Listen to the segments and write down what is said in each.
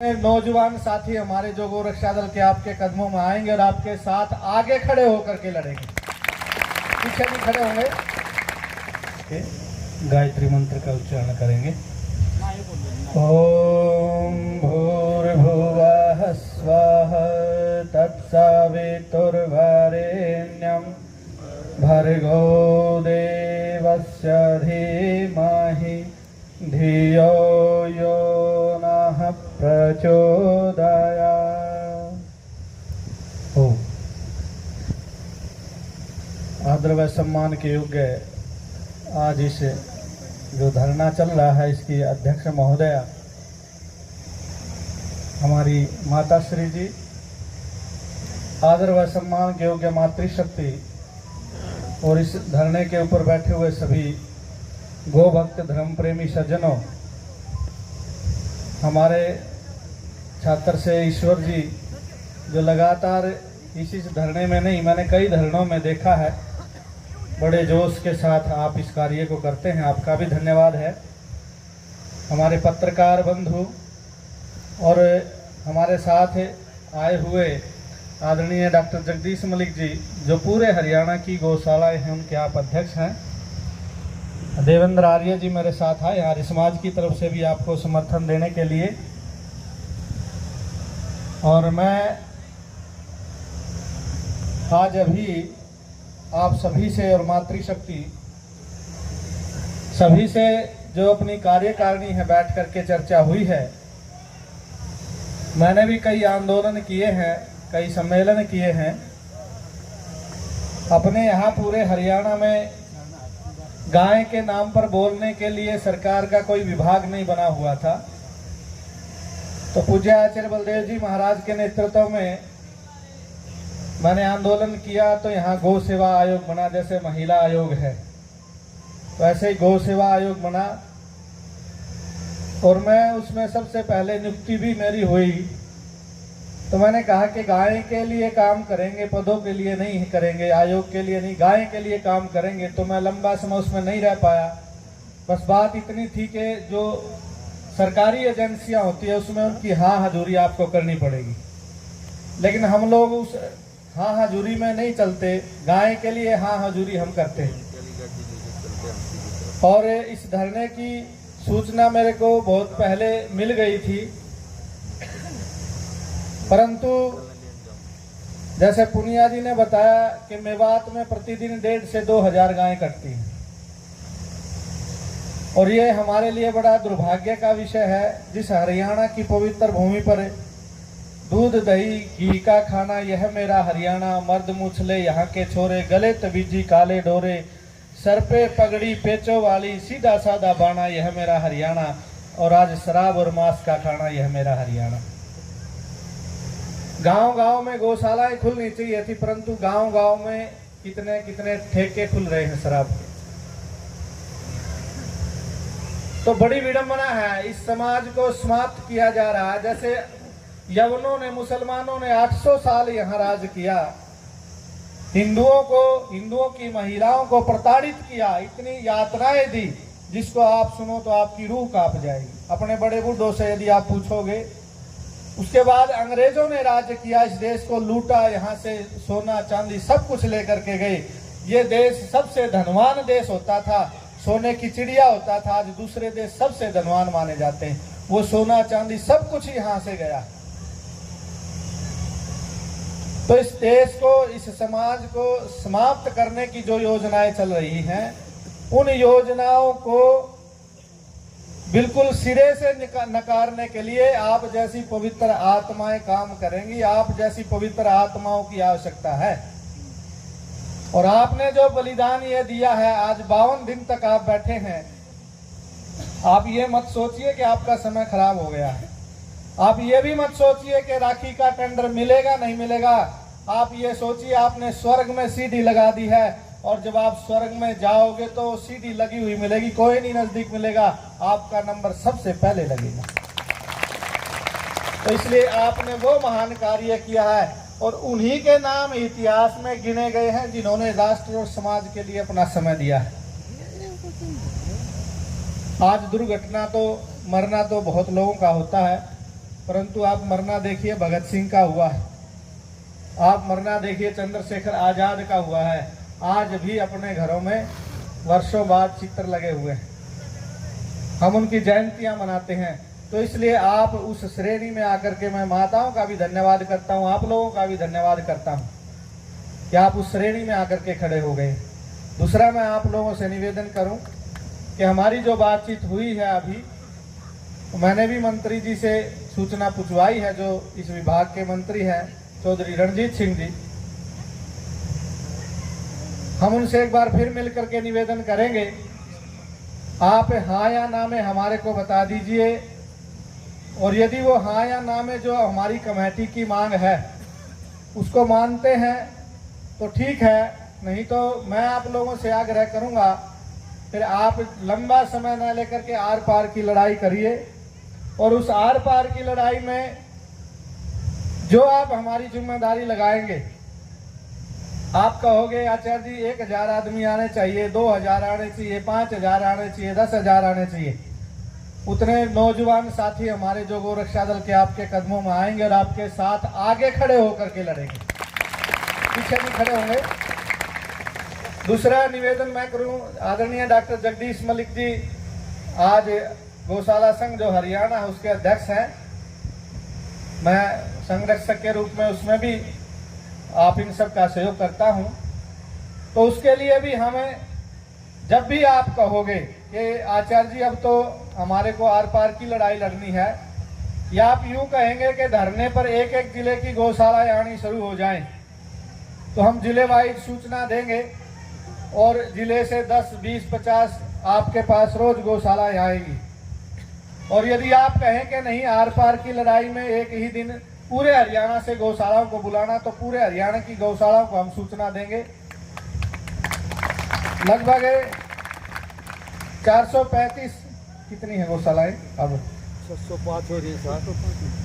नौजवान साथी हमारे जो गोरक्षा दल के आपके कदमों में आएंगे और आपके साथ आगे खड़े होकर के लड़ेंगे, पीछे नहीं खड़े होंगे। गायत्री मंत्र का उच्चारण करेंगे। ओम भूर्भुवः स्वः तत्सवितुर्वरेण्यं भर्गो देवस्य धीमहि धियो यो नः प्रचोदयात्। ओम। आदर व सम्मान के योग्य आज इस जो धरना चल रहा है इसकी अध्यक्ष महोदया हमारी माता श्री जी, आदर व सम्मान के योग्य मातृशक्ति और इस धरने के ऊपर बैठे हुए सभी गो भक्त धर्म प्रेमी सज्जनों, हमारे छात्र से ईश्वर जी जो लगातार इस धरने में नहीं, मैंने कई धरनों में देखा है, बड़े जोश के साथ आप इस कार्य को करते हैं, आपका भी धन्यवाद है। हमारे पत्रकार बंधु और हमारे साथ आए हुए आदरणीय डॉक्टर जगदीश मलिक जी जो पूरे हरियाणा की गौशालाएं हैं उनके आप अध्यक्ष हैं। देवेंद्र आर्य जी मेरे साथ आए आर्य समाज की तरफ से भी आपको समर्थन देने के लिए। और मैं आज अभी आप सभी से और मातृशक्ति सभी से जो अपनी कार्यकारिणी है बैठ करके चर्चा हुई है। मैंने भी कई आंदोलन किए हैं, कई सम्मेलन किए हैं। अपने यहाँ पूरे हरियाणा में गाय के नाम पर बोलने के लिए सरकार का कोई विभाग नहीं बना हुआ था, तो पूज्य आचार्य बलदेव जी महाराज के नेतृत्व में मैंने आंदोलन किया, तो यहाँ गौ सेवा आयोग बना, जैसे महिला आयोग है वैसे ही गौ सेवा आयोग बना। और मैं उसमें सबसे पहले नियुक्ति भी मेरी हुई, तो मैंने कहा कि गाय के लिए काम करेंगे, पदों के लिए नहीं करेंगे, आयोग के लिए नहीं, गाय के लिए काम करेंगे। तो मैं लंबा समय उसमें नहीं रह पाया। बस बात इतनी थी कि जो सरकारी एजेंसियां होती है उसमें उनकी हाँ हजूरी आपको करनी पड़ेगी, लेकिन हम लोग उस हाँ हजूरी में नहीं चलते, गाय के लिए हाँ हजूरी हम करते हैं। और इस धरने की सूचना मेरे को बहुत पहले मिल गई थी, परंतु जैसे पुनिया जी ने बताया कि मेवात में प्रतिदिन 1,500 से 2,000 गायें कटती हैं, और ये हमारे लिए बड़ा दुर्भाग्य का विषय है। जिस हरियाणा की पवित्र भूमि पर दूध दही घी का खाना यह मेरा हरियाणा, मर्द मुछले यहाँ के छोरे, गले तबीजी काले डोरे, सर पे पगड़ी पेचो वाली, सीधा साधा बाणा यह मेरा हरियाणा, और आज शराब और मांस का खाना यह मेरा हरियाणा। गांव-गांव में गौशालाएं खुलनी चाहिए थी, परंतु गांव-गांव में कितने कितने ठेके खुल रहे हैं शराब के। तो बड़ी विडंबना है, इस समाज को समाप्त किया जा रहा है। जैसे यवनों ने, मुसलमानों ने 800 साल यहाँ राज किया, हिंदुओं की महिलाओं को प्रताड़ित किया, इतनी यातनाएं दी जिसको आप सुनो तो आपकी रूह कांप जाएगी। अपने बड़े बूढ़ों से यदि आप पूछोगे, उसके बाद अंग्रेजों ने राज्य किया, इस देश को लूटा, यहाँ से सोना चांदी सब कुछ लेकर के गए। ये देश सबसे धनवान देश होता था, सोने की चिड़िया होता था। आज दूसरे देश सबसे धनवान माने जाते हैं, वो सोना चांदी सब कुछ यहाँ से गया। तो इस देश को, इस समाज को समाप्त करने की जो योजनाएं चल रही हैं, उन योजनाओं को बिल्कुल सिरे से नकारने के लिए आप जैसी पवित्र आत्माएं काम करेंगी। आप जैसी पवित्र आत्माओं की आवश्यकता है। और आपने जो बलिदान ये दिया है, आज 52 दिन तक आप बैठे हैं। आप ये मत सोचिए कि आपका समय खराब हो गया है। आप ये भी मत सोचिए कि राखी का टेंडर मिलेगा नहीं मिलेगा। आप ये सोचिए आपने स्वर्ग में सीढ़ी लगा दी है, और जब आप स्वर्ग में जाओगे तो सीढ़ी लगी हुई मिलेगी, कोई नहीं नजदीक मिलेगा, आपका नंबर सबसे पहले लगेगा। तो इसलिए आपने वो महान कार्य किया है, और उन्हीं के नाम इतिहास में गिने गए हैं जिन्होंने राष्ट्र और समाज के लिए अपना समय दिया है। आज दुर्घटना तो, मरना तो बहुत लोगों का होता है, परंतु आप मरना देखिए भगत सिंह का हुआ है, आप मरना देखिए चंद्रशेखर आजाद का हुआ है। आज भी अपने घरों में वर्षों बाद चित्र लगे हुए हैं, हम उनकी जयंतियां मनाते हैं। तो इसलिए आप उस श्रेणी में आकर के मैं माताओं का भी धन्यवाद करता हूं, आप लोगों का भी धन्यवाद करता हूं कि आप उस श्रेणी में आकर के खड़े हो गए। दूसरा, मैं आप लोगों से निवेदन करूं कि हमारी जो बातचीत हुई है अभी, मैंने भी मंत्री जी से सूचना पूछवाई है, जो इस विभाग के मंत्री हैं चौधरी रणजीत सिंह जी। हम उनसे एक बार फिर मिल करके निवेदन करेंगे, आप हाँ या ना में हमारे को बता दीजिए, और यदि वो हाँ या ना में जो हमारी कमेटी की मांग है उसको मानते हैं तो ठीक है, नहीं तो मैं आप लोगों से आग्रह करूंगा फिर आप लंबा समय न लेकर के आर पार की लड़ाई करिए, और उस आर पार की लड़ाई में जो आप हमारी जिम्मेदारी लगाएंगे, आप कहोगे आचार्य जी 1000 आदमी आने चाहिए, 2000 आने चाहिए, 5000 आने चाहिए, 10,000 आने चाहिए, उतने नौजवान साथी हमारे जो गोरक्षा दल के आपके कदमों में आएंगे और आपके साथ आगे खड़े होकर के लड़ेंगे, पीछे नहीं खड़े होंगे। दूसरा निवेदन मैं करूं, आदरणीय डॉक्टर जगदीश मलिक जी आज गौशाला संघ जो हरियाणा है उसके अध्यक्ष हैं, मैं संरक्षक के रूप में उसमें भी आप इन सब का सहयोग करता हूं। तो उसके लिए भी हमें जब भी आप कहोगे कि आचार्य जी अब तो हमारे को आर पार की लड़ाई लड़नी है, या आप यूं कहेंगे कि धरने पर एक एक जिले की गौशालाएं आनी शुरू हो जाएं, तो हम जिले वाइज सूचना देंगे और जिले से 10, 20, 50 आपके पास रोज गौशालाएं आएगी। और यदि आप कहें कि नहीं आर पार की लड़ाई में एक ही दिन पूरे हरियाणा से गौशालाओं को बुलाना, तो पूरे हरियाणा की गौशालाओं को हम सूचना देंगे। लगभग 435 कितनी है गौशालाएं अब? 605 हो रही है सर।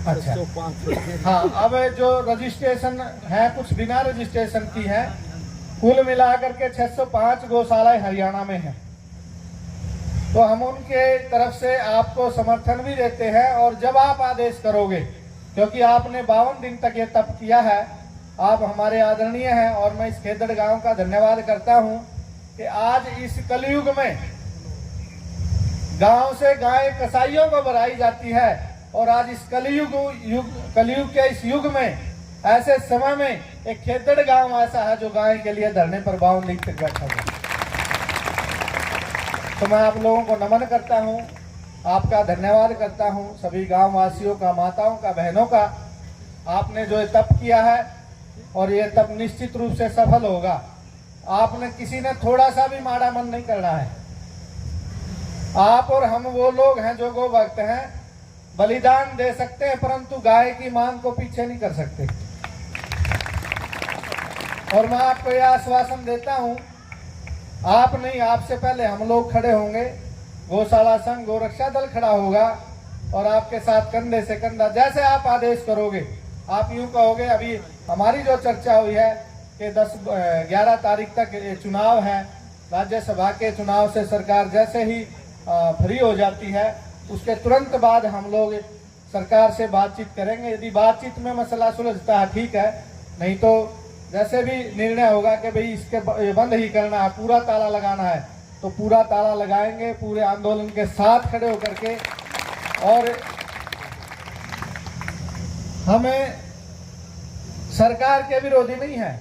अच्छा 605। हाँ, अब जो रजिस्ट्रेशन है कुछ बिना रजिस्ट्रेशन की है, कुल मिलाकर के 605 गौशालाएं हरियाणा में हैं। तो हम उनके तरफ से आपको समर्थन भी देते हैं, और जब आप आदेश करोगे, क्योंकि आपने 52 दिन तक ये तप किया है, आप हमारे आदरणीय हैं, और मैं इस खेदड़ गांव का धन्यवाद करता हूं कि आज इस कलयुग में गांव से गाय कसाईयों को बढ़ाई जाती है, और आज इस कलयुग के इस युग में ऐसे समय में एक खेदड़ गांव ऐसा है जो गाय के लिए धरने पर 52 दिन तक बैठा हुआ। तो मैं आप लोगों को नमन करता हूं, आपका धन्यवाद करता हूं, सभी गांव वासियों का, माताओं का, बहनों का। आपने जो तप किया है और ये तप निश्चित रूप से सफल होगा। आपने किसी ने थोड़ा सा भी माड़ा मन नहीं करना है। आप और हम वो लोग हैं जो गो भक्त हैं, बलिदान दे सकते हैं परंतु गाय की मांग को पीछे नहीं कर सकते। और मैं आपको यह आश्वासन देता हूं, आप नहीं, आपसे पहले हम लोग खड़े होंगे, गौशाला संघ गोरक्षा दल खड़ा होगा, और आपके साथ कंधे से कंधा, जैसे आप आदेश करोगे। आप यूं कहोगे, अभी हमारी जो चर्चा हुई है कि 11 तारीख तक चुनाव है, राज्यसभा के चुनाव से सरकार जैसे ही फ्री हो जाती है उसके तुरंत बाद हम लोग सरकार से बातचीत करेंगे। यदि बातचीत में मसला सुलझता है ठीक है, नहीं तो जैसे भी निर्णय होगा कि भाई इसके बंद ही करना है, पूरा ताला लगाना है, तो पूरा ताला लगाएंगे, पूरे आंदोलन के साथ खड़े होकर के। और हमें सरकार के विरोधी नहीं है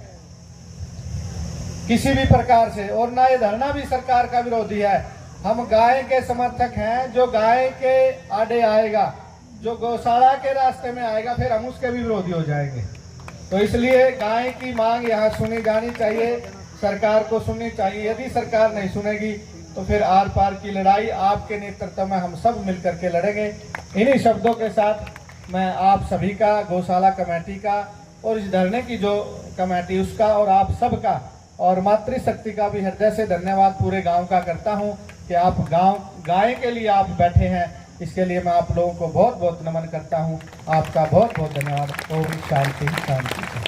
किसी भी प्रकार से, और ना ये धरना भी सरकार का विरोधी है। हम गाय के समर्थक हैं, जो गाय के आड़े आएगा, जो गौशाला के रास्ते में आएगा, फिर हम उसके भी विरोधी हो जाएंगे। तो इसलिए गाय की मांग यहाँ सुनी जानी चाहिए, सरकार को सुननी चाहिए। यदि सरकार नहीं सुनेगी तो फिर आर पार की लड़ाई आपके नेतृत्व में हम सब मिलकर के लड़ेंगे। इन्हीं शब्दों के साथ मैं आप सभी का, गौशाला कमेटी का, और इस धरने की जो कमेटी उसका, और आप सबका, और मातृशक्ति का भी हृदय से धन्यवाद पूरे गांव का करता हूं कि आप गाय के लिए आप बैठे हैं। इसके लिए मैं आप लोगों को बहुत बहुत नमन करता हूं। आपका बहुत बहुत धन्यवाद। ओम शांति शांति।